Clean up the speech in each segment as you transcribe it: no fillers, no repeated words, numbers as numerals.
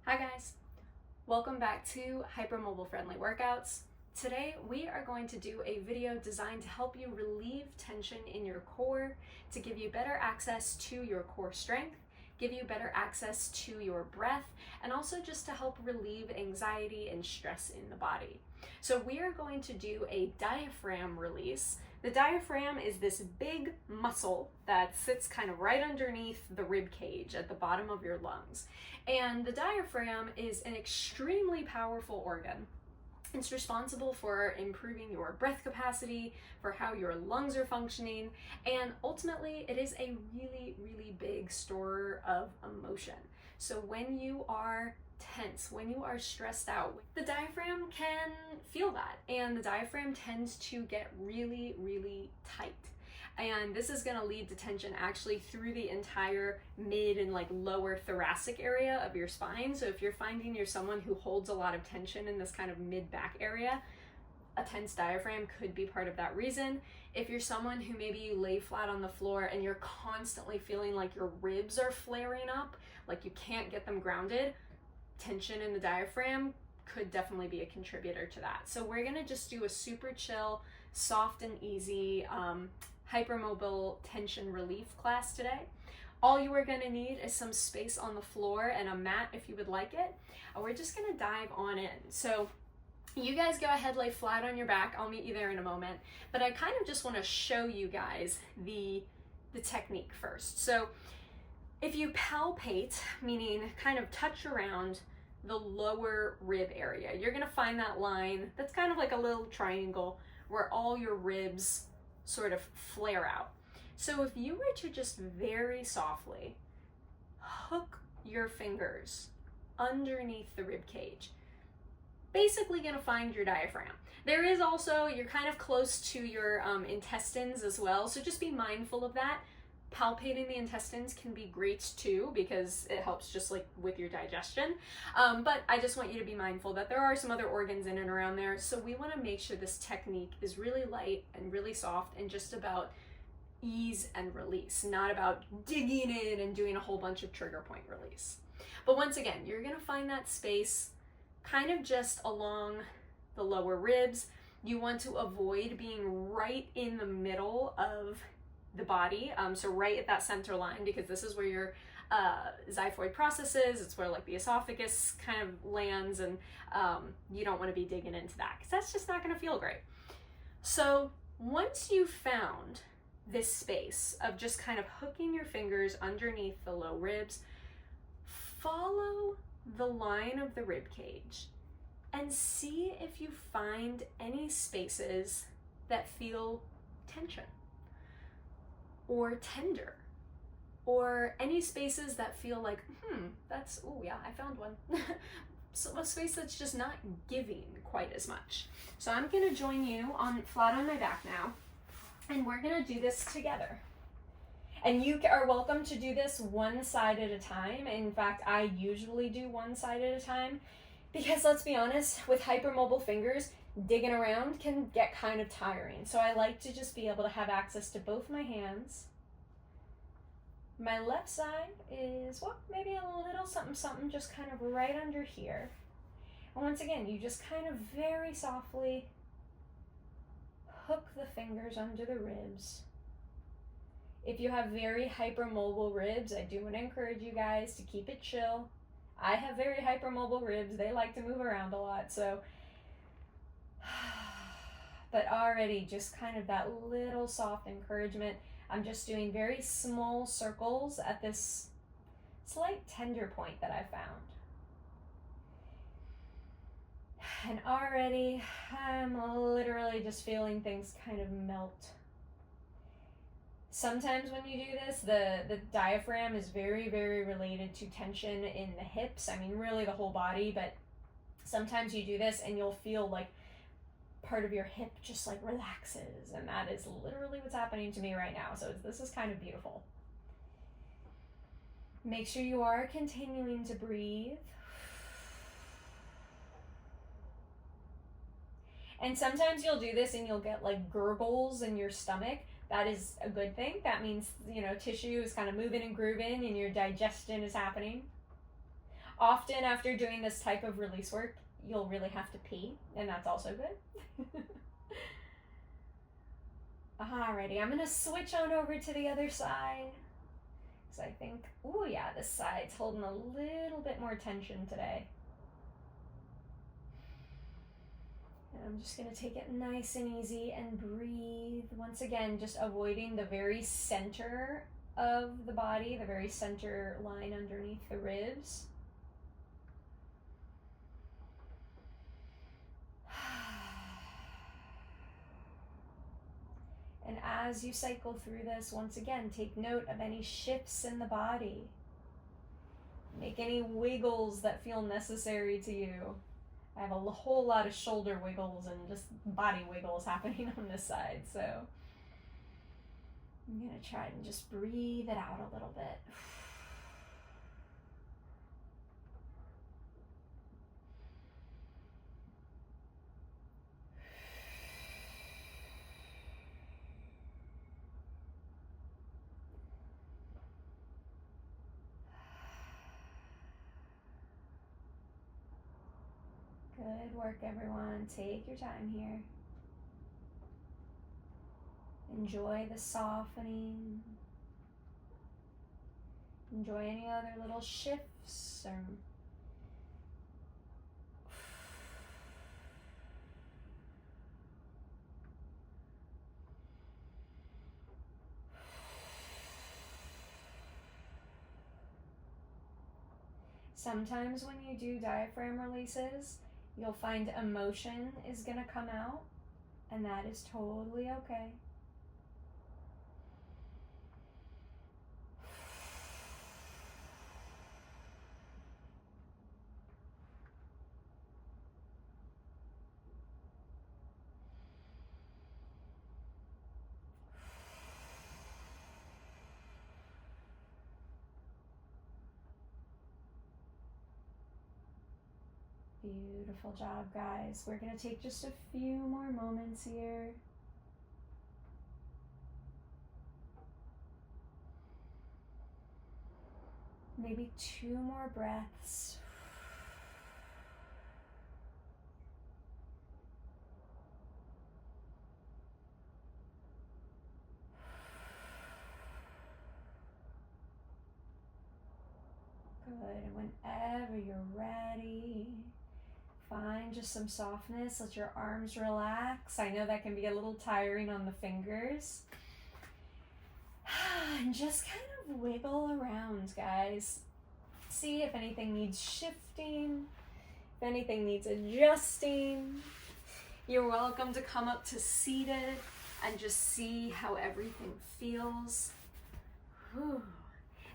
Hi guys, welcome back to Hypermobile Friendly Workouts. Today we are going to do a video designed to help you relieve tension in your core, to give you better access to your core strength, give you better access to your breath, and also just to help relieve anxiety and stress in the body. So we are going to do a diaphragm release. The diaphragm is this big muscle that sits kind of right underneath the rib cage at the bottom of your lungs. And the diaphragm is an extremely powerful organ. It's responsible for improving your breath capacity, for how your lungs are functioning, and ultimately it is a really, really big storer of emotion. So when you are tense, when you are stressed out, the diaphragm can feel that, and the diaphragm tends to get really, really tight. And this is going to lead to tension actually through the entire mid and lower thoracic area of your spine. So if you're finding you're someone who holds a lot of tension in this kind of mid-back area, a tense diaphragm could be part of that reason. If you're someone who maybe you lay flat on the floor and you're constantly feeling like your ribs are flaring up, like you can't get them grounded, tension in the diaphragm could definitely be a contributor to that. So we're going to just do a super chill, soft and easy hypermobile tension relief class today. All you are going to need is some space on the floor and a mat if you would like it. And we're just going to dive on in. So you guys go ahead, lay flat on your back. I'll meet you there in a moment. But I kind of just want to show you guys the technique first. So if you palpate, meaning kind of touch around the lower rib area, you're going to find that line that's kind of like a little triangle where all your ribs sort of flare out. So if you were to just very softly hook your fingers underneath the rib cage, basically going to find your diaphragm. There is also, you're kind of close to your intestines as well, so just be mindful of that. Palpating the intestines can be great too because it helps just with your digestion. But I just want you to be mindful that there are some other organs in and around there. So we want to make sure this technique is really light and really soft and just about ease and release, not about digging in and doing a whole bunch of trigger point release. But once again, you're going to find that space kind of just along the lower ribs. You want to avoid being right in the middle of the body, so right at that center line, because this is where your xiphoid process is. It's where the esophagus kind of lands, and you don't want to be digging into that because that's just not going to feel great. So once you've found this space of just kind of hooking your fingers underneath the low ribs, follow the line of the rib cage and see if you find any spaces that feel tension or tender, or any spaces that feel like, that's, oh yeah, I found one. So a space that's just not giving quite as much. So I'm gonna join you flat on my back now, and we're gonna do this together. And you are welcome to do this one side at a time. In fact, I usually do one side at a time because let's be honest, with hypermobile fingers, digging around can get kind of tiring. So I like to just be able to have access to both my hands. My left side is, well, maybe a little something, just kind of right under here. And once again, you just kind of very softly hook the fingers under the ribs. If you have very hypermobile ribs, I do want to encourage you guys to keep it chill. I have very hypermobile ribs. They like to move around a lot, so but already just kind of that little soft encouragement. I'm just doing very small circles at this slight tender point that I found. And already I'm literally just feeling things kind of melt. Sometimes when you do this, the diaphragm is very, very related to tension in the hips. I mean, really the whole body, but sometimes you do this and you'll feel like part of your hip just relaxes, and that is literally what's happening to me right now. So this is kind of beautiful. Make sure you are continuing to breathe. And sometimes you'll do this and you'll get gurgles in your stomach. That is a good thing. That means, tissue is kind of moving and grooving and your digestion is happening. Often after doing this type of release work, you'll really have to pee, and that's also good. Alrighty, I'm gonna switch on over to the other side. So I think, oh yeah, this side's holding a little bit more tension today. And I'm just gonna take it nice and easy and breathe. Once again, just avoiding the very center of the body, the very center line underneath the ribs. And as you cycle through this, once again, take note of any shifts in the body. Make any wiggles that feel necessary to you. I have a whole lot of shoulder wiggles and just body wiggles happening on this side, so I'm gonna try and just breathe it out a little bit. Good work, everyone. Take your time here. Enjoy the softening. Enjoy any other little shifts or sometimes when you do diaphragm releases, you'll find emotion is gonna come out, and that is totally okay. Beautiful job, guys. We're going to take just a few more moments here. Maybe 2 more breaths. Good. And whenever you're ready, find just some softness. Let your arms relax. I know that can be a little tiring on the fingers. And just kind of wiggle around, guys. See if anything needs shifting, if anything needs adjusting. You're welcome to come up to seated and just see how everything feels. Whew.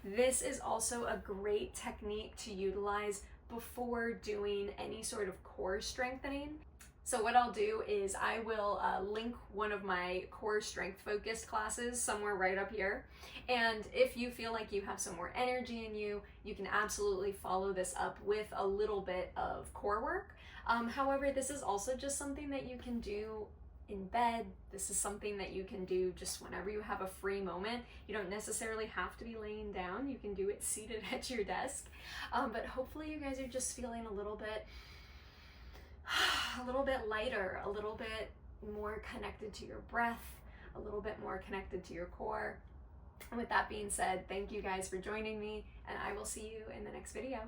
This is also a great technique to utilize before doing any sort of core strengthening. So what I'll do is I will link one of my core strength focused classes somewhere right up here. And if you feel like you have some more energy in you, you can absolutely follow this up with a little bit of core work. However, this is also just something that you can do in bed. This is something that you can do just whenever you have a free moment. You don't necessarily have to be laying down. You can do it seated at your desk. But hopefully you guys are just feeling a little bit lighter, a little bit more connected to your breath, a little bit more connected to your core. And with that being said, thank you guys for joining me, and I will see you in the next video.